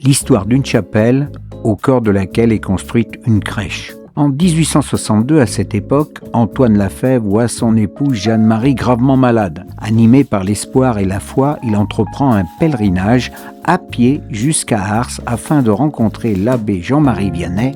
l'histoire d'une chapelle au cœur de laquelle est construite une crèche. En 1862, à cette époque, Antoine Lafay voit son épouse Jeanne-Marie gravement malade. Animé par l'espoir et la foi, il entreprend un pèlerinage à pied jusqu'à Ars afin de rencontrer l'abbé Jean-Marie Vianney,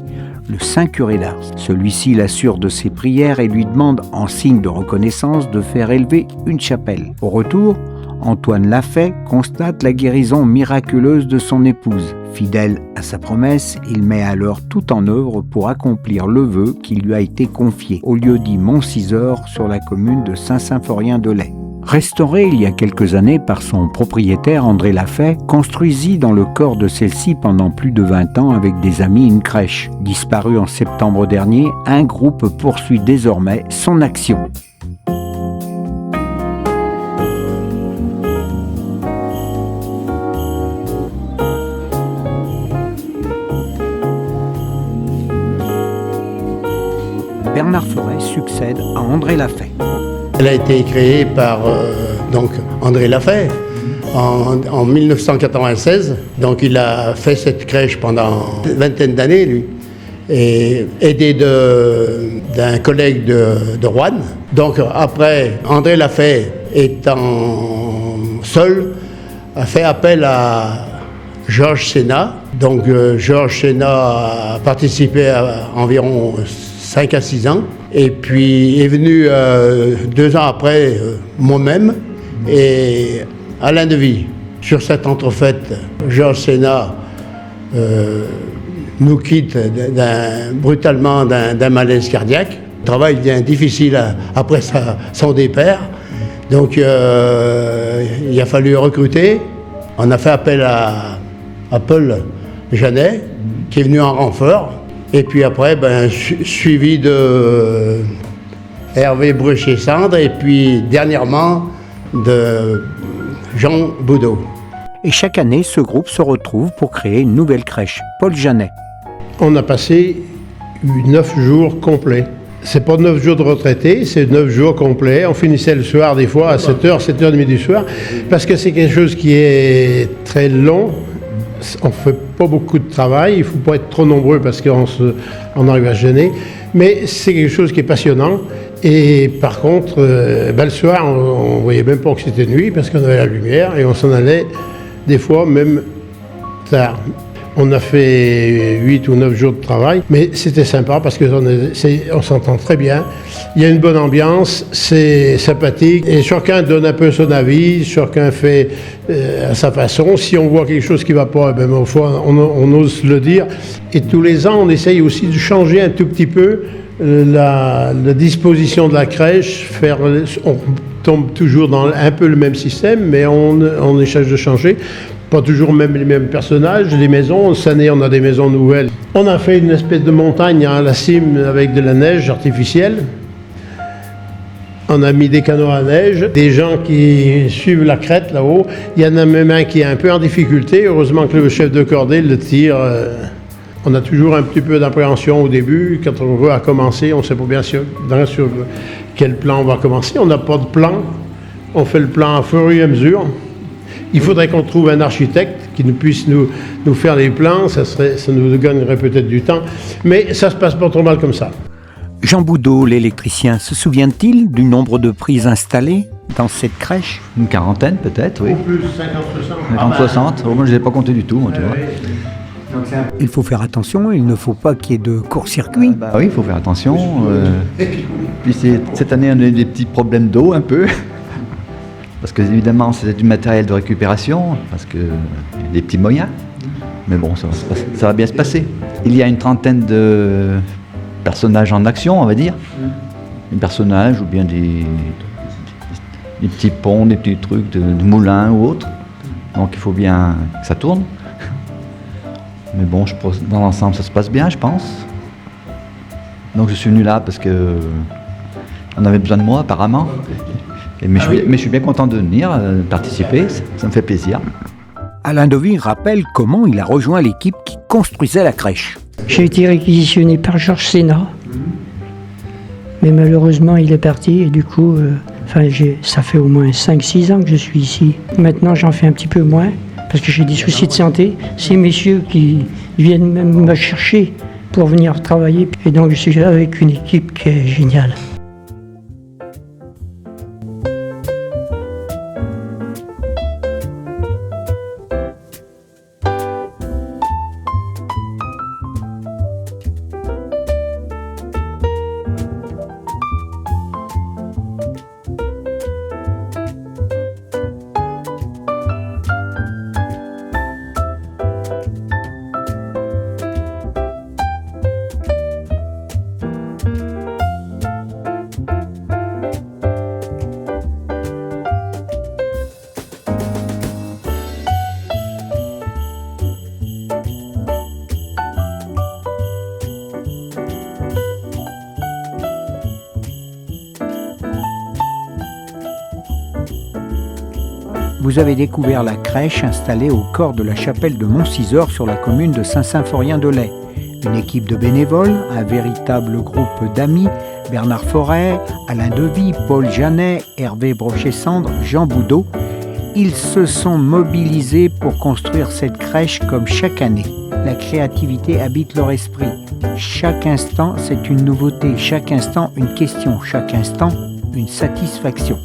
le saint curé d'Ars. Celui-ci l'assure de ses prières et lui demande, en signe de reconnaissance, de faire élever une chapelle. Au retour, Antoine Lafay constate la guérison miraculeuse de son épouse. Fidèle à sa promesse, il met alors tout en œuvre pour accomplir le vœu qui lui a été confié, au lieu dit Montcisor, sur la commune de Saint-Symphorien-de-Laye. Restauré il y a quelques années par son propriétaire André Lafay, construisit dans le corps de celle-ci pendant plus de 20 ans avec des amis une crèche. Disparu en septembre dernier, un groupe poursuit désormais son action. Bernard Forêt succède à André Lafay. Elle a été créée par André Lafay en 1996. Donc il a fait cette crèche pendant une vingtaine d'années, lui, et aidé d'un collègue de Roanne. Donc après, André Lafay, étant seul, a fait appel à Georges Sénat. Donc Georges Sénat a participé à environ 5 à 6 ans. Et puis est venu 2 ans après moi-même et Alain Deville. Sur cette entrefaite, Georges Sénat nous quitte brutalement d'un malaise cardiaque. Le travail devient difficile après son départ. Donc il a fallu recruter. On a fait appel à Paul Janet, qui est venu en renfort. Et puis après, suivi de Hervé Bruchet-Cendre et puis dernièrement de Jean Boudot. Et chaque année, ce groupe se retrouve pour créer une nouvelle crèche. Paul Janet. On a passé 9 jours complets. C'est pas 9 jours de retraités, c'est 9 jours complets. On finissait le soir des fois à 7h, 7h30 du soir, parce que c'est quelque chose qui est très long. On ne fait pas beaucoup de travail, il ne faut pas être trop nombreux parce qu'on arrive à se gêner, mais c'est quelque chose qui est passionnant. Et par contre, le soir, on ne voyait même pas que c'était nuit parce qu'on avait la lumière et on s'en allait des fois même tard. On a fait 8 ou 9 jours de travail, mais c'était sympa parce qu'on s'entend très bien. Il y a une bonne ambiance, c'est sympathique et chacun donne un peu son avis, chacun fait à sa façon. Si on voit quelque chose qui ne va pas, au fond, on ose le dire. Et tous les ans, on essaye aussi de changer un tout petit peu la disposition de la crèche. On tombe toujours dans un peu le même système, mais on essaie de changer. Pas toujours même les mêmes personnages, les maisons. Cette année, on a des maisons nouvelles. On a fait une espèce de montagne à la cime avec de la neige artificielle. On a mis des canots à neige, des gens qui suivent la crête là-haut. Il y en a même un qui est un peu en difficulté. Heureusement que le chef de cordée le tire. On a toujours un petit peu d'appréhension au début. Quand on veut commencer, on ne sait pas bien sur quel plan on va commencer. On n'a pas de plan. On fait le plan à fur et à mesure. Il faudrait qu'on trouve un architecte qui puisse nous faire les plans, ça nous gagnerait peut-être du temps, mais ça se passe pas trop mal comme ça. Jean Boudot, l'électricien, se souvient-il du nombre de prises installées dans cette crèche? Une quarantaine peut-être, oui. Ou plus, 50, 60. 50, 60, moi je ne les ai pas comptés du tout, moi, tu vois. Il faut faire attention, il ne faut pas qu'il y ait de court-circuit. Oui, il faut faire attention. Puis cette année, on a eu des petits problèmes d'eau un peu. Parce que évidemment c'est du matériel de récupération, parce qu'il y a des petits moyens. Mais bon, ça va bien se passer. Il y a une trentaine de personnages en action, on va dire. Des personnages ou bien des petits ponts, des petits trucs de moulins ou autres. Donc il faut bien que ça tourne. Mais bon, dans l'ensemble, ça se passe bien, je pense. Donc je suis venu là parce que on avait besoin de moi apparemment. Mais je suis bien content de venir participer, ça me fait plaisir. Alain Deville rappelle comment il a rejoint l'équipe qui construisait la crèche. J'ai été réquisitionné par Georges Sénat, mais malheureusement il est parti et du coup, ça fait au moins 5-6 ans que je suis ici. Maintenant j'en fais un petit peu moins parce que j'ai des soucis de santé. Ces messieurs qui viennent même me chercher pour venir travailler. Et donc je suis là avec une équipe qui est géniale. Vous avez découvert la crèche installée au corps de la chapelle de Montcisor sur la commune de Saint-Symphorien-de-Laye. Une équipe de bénévoles, un véritable groupe d'amis, Bernard Forêt, Alain Devy, Paul Janet, Hervé Brochet-Cendre, Jean Boudot. Ils se sont mobilisés pour construire cette crèche comme chaque année. La créativité habite leur esprit. Chaque instant, c'est une nouveauté. Chaque instant, une question. Chaque instant, une satisfaction.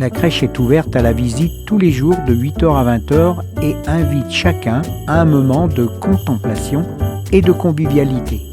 La crèche est ouverte à la visite tous les jours de 8h à 20h et invite chacun à un moment de contemplation et de convivialité.